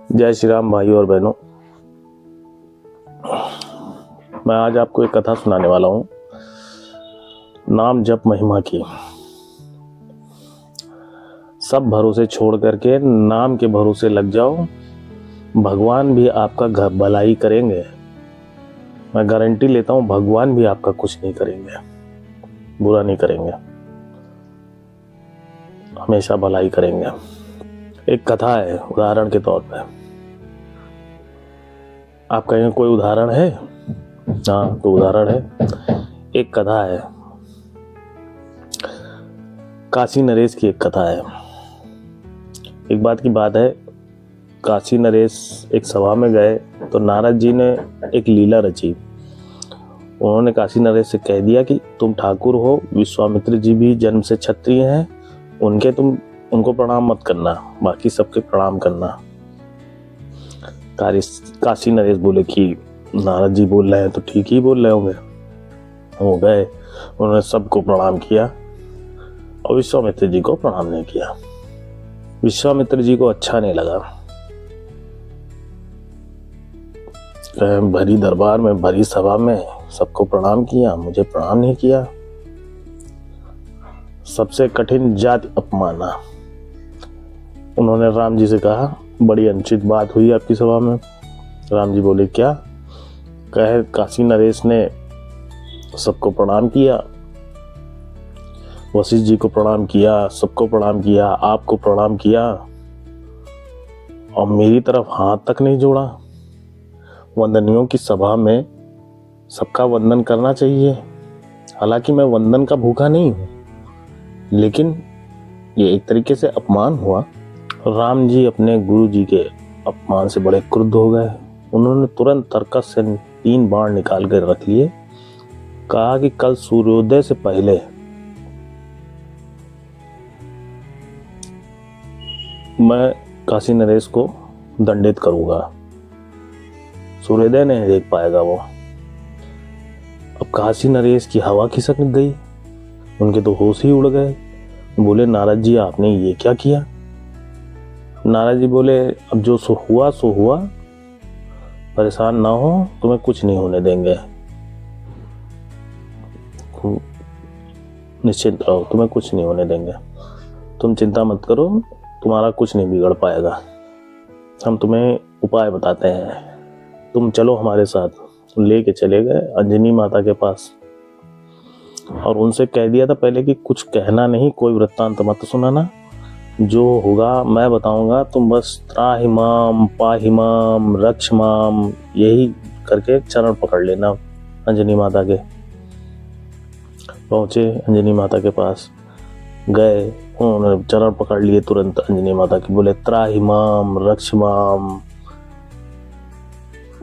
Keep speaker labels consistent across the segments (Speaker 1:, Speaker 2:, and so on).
Speaker 1: जय श्री राम भाइयों और बहनों। मैं आज आपको एक कथा सुनाने वाला हूँ, नाम जप महिमा की। सब भरोसे छोड़ करके नाम के भरोसे लग जाओ, भगवान भी आपका घर भलाई करेंगे। मैं गारंटी लेता हूँ, भगवान भी आपका कुछ नहीं करेंगे, बुरा नहीं करेंगे, हमेशा भलाई करेंगे। एक कथा है उदाहरण के तौर पे। आप कहेंगे कोई उदाहरण है? हाँ, तो उदाहरण है। एक कथा है, काशी नरेश की एक कथा है। एक बात की बात है, काशी नरेश एक सभा में गए तो नारद जी ने एक लीला रची। उन्होंने काशी नरेश से कह दिया कि तुम ठाकुर हो, विश्वामित्र जी भी जन्म से क्षत्रिय हैं, उनको प्रणाम मत करना, बाकी सबके प्रणाम करना। काशी नरेश बोले कि नारद जी बोल रहे हैं तो ठीक ही बोल रहे होंगे। हो गए, उन्होंने सबको प्रणाम किया और विश्वामित्र जी को प्रणाम नहीं किया। विश्वामित्र जी को अच्छा नहीं लगा। भरी दरबार में, भरी सभा में सबको प्रणाम किया, मुझे प्रणाम नहीं किया। सबसे कठिन जाति अपमाना। उन्होंने राम जी से कहा, बड़ी अनुचित बात हुई आपकी सभा में। राम जी बोले, क्या? कहे काशी नरेश ने सबको प्रणाम किया, वशिष्ठ जी को प्रणाम किया, सबको प्रणाम किया, आपको प्रणाम किया और मेरी तरफ हाथ तक नहीं जोड़ा। वंदनियों की सभा में सबका वंदन करना चाहिए। हालांकि मैं वंदन का भूखा नहीं हूं, लेकिन ये एक तरीके से अपमान हुआ। राम जी अपने गुरु जी के अपमान से बड़े क्रुद्ध हो गए। उन्होंने तुरंत तरकस से 3 बाण निकाल कर रख लिए। कहा कि कल सूर्योदय से पहले मैं काशी नरेश को दंडित करूंगा। सूर्योदय नहीं देख पाएगा वो। अब काशी नरेश की हवा खिसक गई, उनके तो होश ही उड़ गए। बोले, नारद जी आपने ये क्या किया? नारद जी बोले, अब जो सो हुआ, परेशान ना हो, तुम्हें कुछ नहीं होने देंगे, निश्चिंत रहो, तुम्हें कुछ नहीं होने देंगे, तुम चिंता मत करो, तुम्हारा कुछ नहीं बिगड़ पाएगा। हम तुम्हें उपाय बताते हैं, तुम चलो हमारे साथ। लेके चले गए अंजनी माता के पास और उनसे कह दिया था पहले कि कुछ कहना नहीं, कोई वृत्तांत मत सुनाना, जो होगा मैं बताऊंगा, तुम बस त्राहिमाम पाहिमाम रक्षमाम यही करके चरण पकड़ लेना। अंजनी माता के पहुंचे, अंजनी माता के पास गए, उन्होंने चरण पकड़ लिए तुरंत अंजनी माता के। बोले, त्राहिमाम रक्षमाम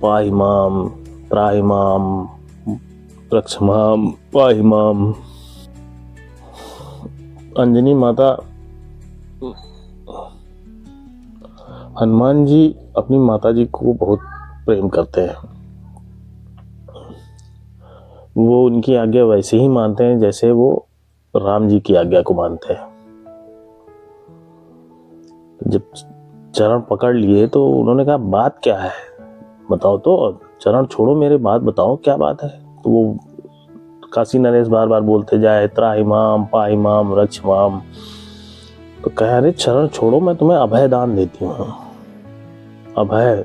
Speaker 1: पाहिमाम, त्राहिमाम रक्षमाम पाहिमाम। अंजनी माता, हनुमान जी अपनी माता जी को बहुत प्रेम करते हैं। वो उनकी आज्ञा वैसे ही मानते हैं जैसे वो राम जी की आज्ञा को मानते हैं। जब चरण पकड़ लिए तो उन्होंने कहा, बात क्या है बताओ तो, चरण छोड़ो मेरे, बात बताओ क्या बात है। तो वो काशी नरेश बार बार बोलते जाए, त्राहिमाम पाहिमाम रक्षमाम। तो कह रहे, चरण छोड़ो, मैं तुम्हें अभय दान देती हूँ। अभय,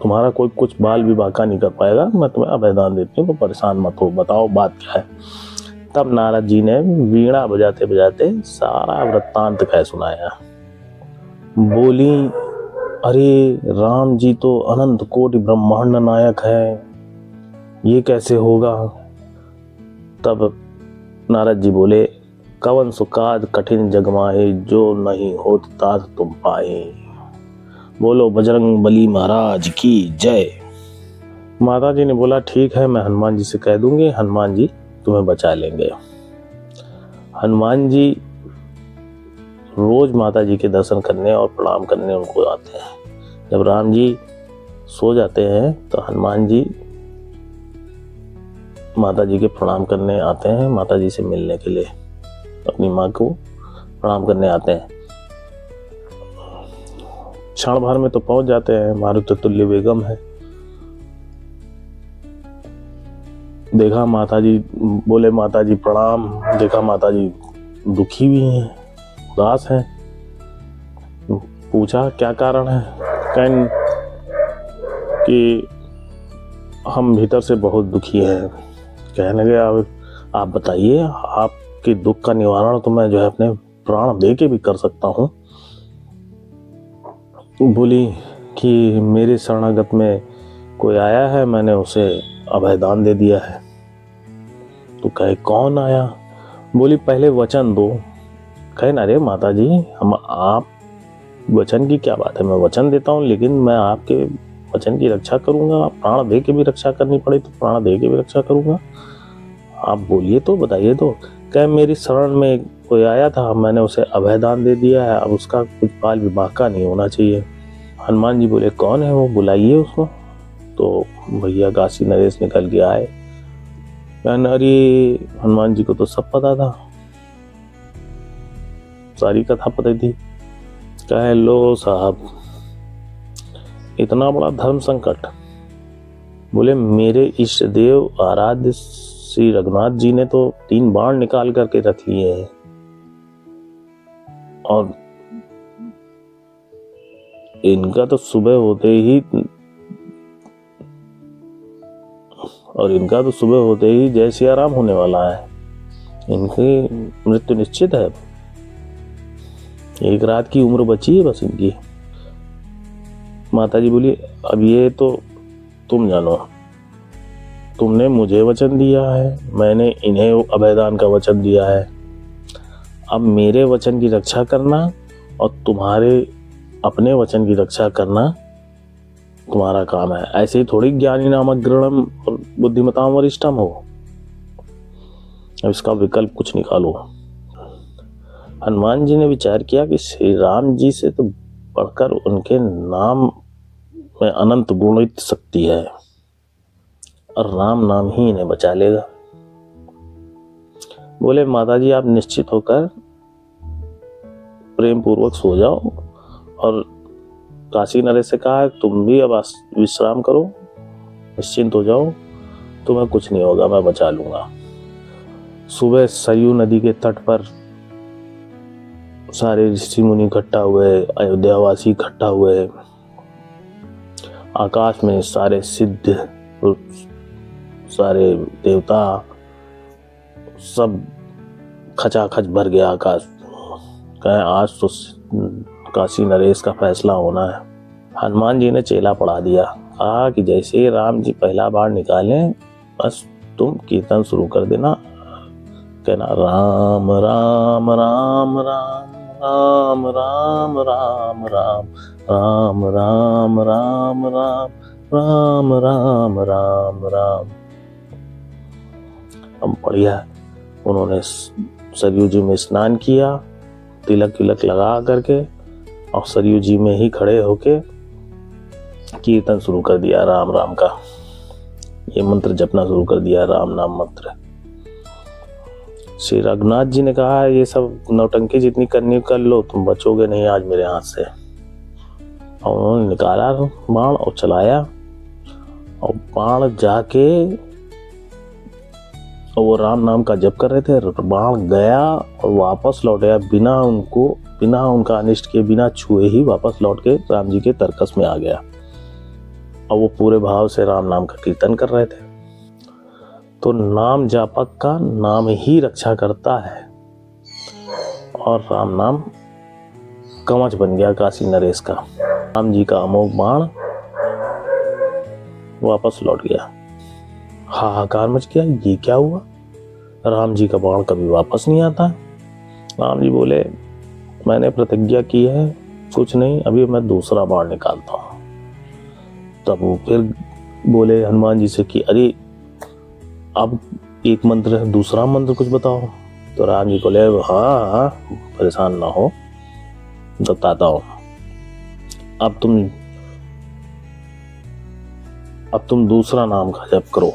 Speaker 1: तुम्हारा कोई कुछ बाल भी बांका नहीं कर पाएगा, मैं तुम्हें अभय दान देती हूँ, तो परेशान मत हो, बताओ बात क्या है। तब नारद जी ने वीणा बजाते बजाते सारा वृत्तांत कह सुनाया। बोली, अरे राम जी तो अनंत कोटि ब्रह्मांड नायक है, ये कैसे होगा? तब नारद जी बोले, कवन सुकाज कठिन जगमाहे, जो नहीं होत तात तुम पाए। बोलो बजरंग बली महाराज की जय। माता जी ने बोला, ठीक है, मैं हनुमान जी से कह दूंगी, हनुमान जी तुम्हें बचा लेंगे। हनुमान जी रोज माता जी के दर्शन करने और प्रणाम करने उनको आते हैं। जब राम जी सो जाते हैं तो हनुमान जी माता जी के प्रणाम करने आते हैं, माता जी से मिलने के लिए, अपनी माँ को प्रणाम करने आते हैं। क्षण भर में तो पहुंच जाते हैं। मारुति तुल्य बेगम है। देखा माताजी, बोले माताजी प्रणाम। देखा माताजी दुखी भी हैं, उदास हैं। पूछा क्या कारण है? कहन कि हम भीतर से बहुत दुखी हैं। कहने लगे आप बताइए, आपके दुख का निवारण तो मैं जो है अपने प्राण दे के भी कर सकता हूँ। बोली कि मेरे शरणागत में कोई आया है, मैंने उसे अभयदान दे दिया है। तो कहे कौन आया? बोली पहले वचन दो। कहे अरे माताजी, हम आप वचन की क्या बात है, मैं वचन देता हूँ, लेकिन मैं आपके वचन की रक्षा करूंगा। प्राण दे के भी रक्षा करनी पड़े तो प्राण दे के भी रक्षा करूंगा। आप बोलिए तो, बताइए तो। कहे मेरी शरण में कोई आया था, मैंने उसे अभयदान दे दिया है, अब उसका कुछ बाल विवाह का नहीं होना चाहिए। हनुमान जी बोले कौन है वो, बुलाइए उसको। तो भैया काशी नरेश निकल के आए। अरे हनुमान जी को तो सब पता था, सारी कथा पता थी। कहे लो साहब, इतना बड़ा धर्म संकट। बोले मेरे इष्ट देव आराध्य श्री रघुनाथ जी ने तो 3 बाण निकाल करके रख लिए हैं, और इनका तो सुबह होते ही जय सिया राम होने वाला है। इनकी मृत्यु निश्चित है। एक रात की उम्र बची है बस इनकी। माताजी बोली अब ये तो तुम जानो, तुमने मुझे वचन दिया है, मैंने इन्हें अभयदान का वचन दिया है। अब मेरे वचन की रक्षा करना और तुम्हारे अपने वचन की रक्षा करना तुम्हारा काम है। ऐसे ही थोड़ी ज्ञानी नामक गृणम और बुद्धिमताओं वरिष्ठम हो। अब इसका विकल्प कुछ निकालो। हनुमान जी ने विचार किया कि श्री राम जी से तो बढ़कर उनके नाम में अनंत गुणित शक्ति है, और राम नाम ही इन्हें बचा लेगा। बोले माताजी आप निश्चित होकर प्रेम पूर्वक सो जाओ, और काशी नरेश से कहा तुम भी अब विश्राम करो, निश्चिंत हो जाओ, तुम्हें कुछ नहीं होगा, मैं बचा लूंगा। सुबह सरयू नदी के तट पर सारे ऋषि मुनि इकट्ठा हुए, अयोध्यावासी इकट्ठा हुए। आकाश में सारे सिद्ध, सारे देवता, सब खचाखच भर गया आकाश। कहे आज तो काशी नरेश का फैसला होना है। हनुमान जी ने चेला पढ़ा दिया, कहा कि जैसे ही राम जी पहला बार निकालें, बस तुम कीर्तन शुरू कर देना। कहना राम राम राम राम राम राम राम राम राम राम राम राम राम राम राम राम। अब बढ़िया, उन्होंने सरयू जी में स्नान किया, तिलक विलक लगा करके, और सरयू जी में ही खड़े होके कीर्तन शुरू कर दिया राम राम का। ये मंत्र जपना शुरू कर दिया, राम नाम मंत्र। श्री रघुनाथ जी ने कहा ये सब नौटंकी जितनी करनी कर लो, तुम बचोगे नहीं आज मेरे हाथ से। और उन्होंने निकाला बाण और चलाया, और बाण जाके, और वो राम नाम का जप कर रहे थे, बाण गया और वापस लौट आया, बिना उनका अनिष्ट के, बिना छुए ही वापस लौट के राम जी के तरकस में आ गया। और वो पूरे भाव से राम नाम का कीर्तन कर रहे थे। तो नाम जापक का नाम ही रक्षा करता है, और राम नाम कवच बन गया काशी नरेश का। राम जी का अमोघ बाण वापस लौट गया। हाहाकार मच गया, ये क्या हुआ? राम जी का बाण कभी वापस नहीं आता। राम जी बोले मैंने प्रतिज्ञा की है, कुछ नहीं, अभी मैं दूसरा बाण निकालता हूं। तब वो फिर बोले हनुमान जी से कि अरे अब एक मंत्र है, दूसरा मंत्र कुछ बताओ। तो राम जी बोले हाँ, परेशान ना हो, बताता हूं। अब तुम दूसरा नाम का जप करो।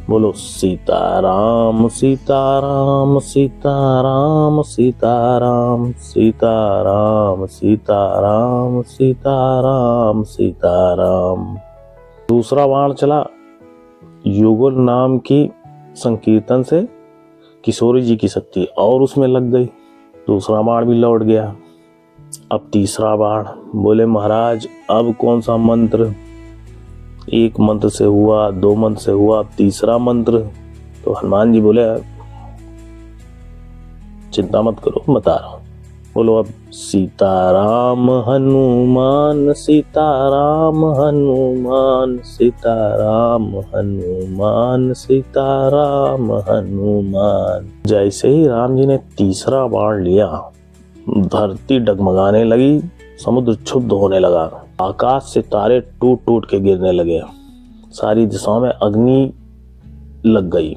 Speaker 1: बोलो सीताराम सीताराम सीताराम सीताराम सीताराम सीताराम सीताराम सीताराम। दूसरा बाण चला युगल नाम की संकीर्तन से किशोरी जी की शक्ति और उसमें लग गई, दूसरा बाण भी लौट गया। अब तीसरा बाण, बोले महाराज अब कौन सा मंत्र, एक मंत्र से हुआ, 2 मंत्र से हुआ, अब तीसरा मंत्र। तो हनुमान जी बोले चिंता मत करो, बता रहा हूं। बोलो अब सीताराम हनुमान सीताराम हनुमान सीताराम हनुमान सीताराम हनुमान। जैसे ही राम जी ने तीसरा बाण लिया, धरती डगमगाने लगी, समुद्र क्षुब्ध होने लगा, आकाश से तारे टूट टूट के गिरने लगे, सारी दिशाओं में अग्नि लग गई,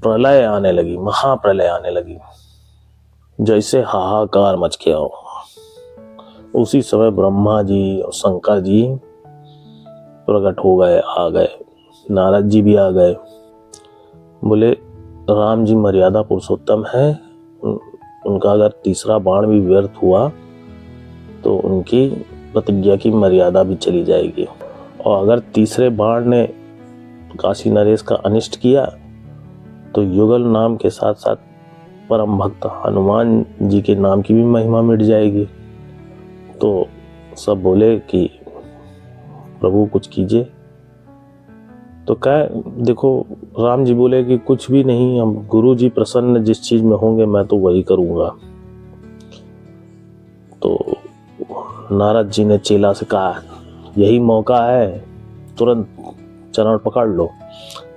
Speaker 1: प्रलय आने लगी, महाप्रलय आने लगी, जैसे हाहाकार मच गया हो। उसी समय ब्रह्मा जी और शंकर जी प्रकट हो गए, आ गए, नारद जी भी आ गए। बोले राम जी मर्यादा पुरुषोत्तम है, उनका अगर तीसरा बाण भी व्यर्थ हुआ तो उनकी प्रतिज्ञा की मर्यादा भी चली जाएगी, और अगर तीसरे बाण ने काशी नरेश का अनिष्ट किया तो युगल नाम के साथ साथ परम भक्त हनुमान जी के नाम की भी महिमा मिट जाएगी। तो सब बोले कि प्रभु कुछ कीजिए। तो क्या देखो, राम जी बोले कि कुछ भी नहीं, हम गुरु जी प्रसन्न जिस चीज में होंगे मैं तो वही करूंगा। तो नारद जी ने चेला से कहा यही मौका है, तुरंत चरण पकड़ लो।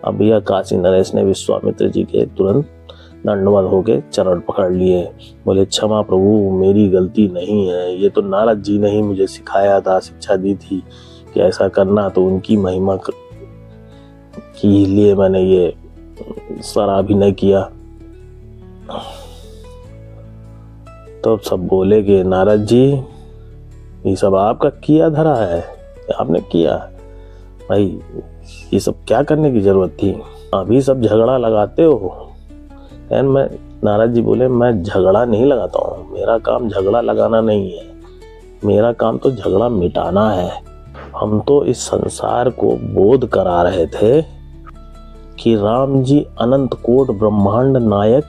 Speaker 1: अब यह काशी नरेश ने विश्वामित्र जी के तुरंत दंडवत होके चरण पकड़ लिए। बोले क्षमा प्रभु, मेरी गलती नहीं है, ये तो नारद जी ने ही मुझे सिखाया था, शिक्षा दी थी कि ऐसा करना, तो उनकी महिमा के लिए मैंने ये सारा अभिनय किया। तो सब बोले कि नारद जी ये सब आपका किया धरा है, आपने किया भाई, ये सब क्या करने की जरूरत थी, अभी सब झगड़ा लगाते हो। मैं नारद जी बोले मैं झगड़ा नहीं लगाता हूँ, मेरा काम झगड़ा लगाना नहीं है, मेरा काम तो झगड़ा मिटाना है। हम तो इस संसार को बोध करा रहे थे कि राम जी अनंत कोट ब्रह्मांड नायक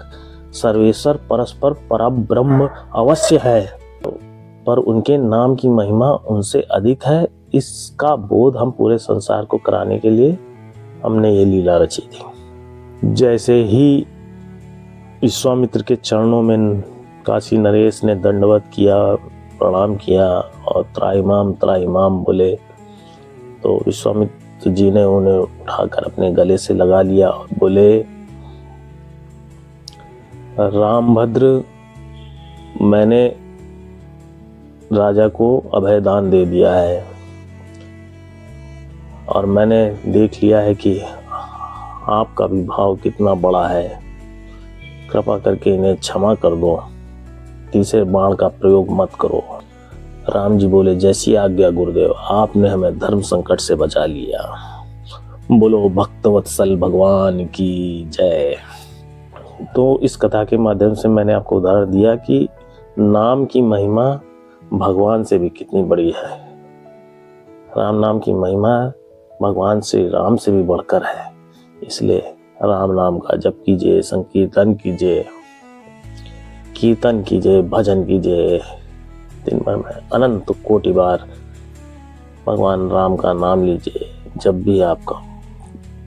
Speaker 1: सर्वेश्वर परस्पर परब्रह्म अवश्य है, पर उनके नाम की महिमा उनसे अधिक है। इसका बोध हम पूरे संसार को कराने के लिए हमने ये लीला रची थी। जैसे ही विश्वामित्र के चरणों में काशी नरेश ने दंडवत किया, प्रणाम किया और त्राहिमाम बोले, तो विश्वामित्र जी ने उन्हें उठाकर अपने गले से लगा लिया और बोले रामभद्र, मैंने राजा को अभय दान दे दिया है और मैंने देख लिया है कि आपका भी भाव कितना बड़ा है, कृपा करके इन्हें क्षमा कर दो, तीसरे बाण का प्रयोग मत करो। राम जी बोले जैसी आज्ञा गुरुदेव, आपने हमें धर्म संकट से बचा लिया। बोलो भक्तवत्सल भगवान की जय। तो इस कथा के माध्यम से मैंने आपको उदाहरण दिया कि नाम की महिमा भगवान से भी कितनी बड़ी है। राम नाम की महिमा भगवान से, राम से भी बढ़कर है। इसलिए राम नाम का जप कीजिए, संकीर्तन कीजिए, कीर्तन कीजिए, भजन कीजिए, दिन भर में अनंत कोटि बार भगवान राम का नाम लीजिए। जब भी आपका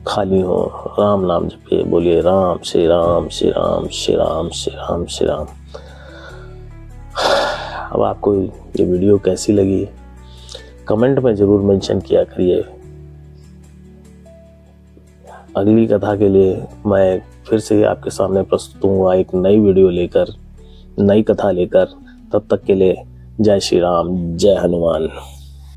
Speaker 1: खाली हो राम नाम जपिए, बोलिए राम श्री राम श्री राम श्री राम श्री राम श्री राम। अब आपको ये वीडियो कैसी लगी कमेंट में जरूर मेंशन किया करिए। अगली कथा के लिए मैं फिर से आपके सामने प्रस्तुत हूँ एक नई वीडियो लेकर, नई कथा लेकर। तब तक के लिए जय श्री राम, जय हनुमान।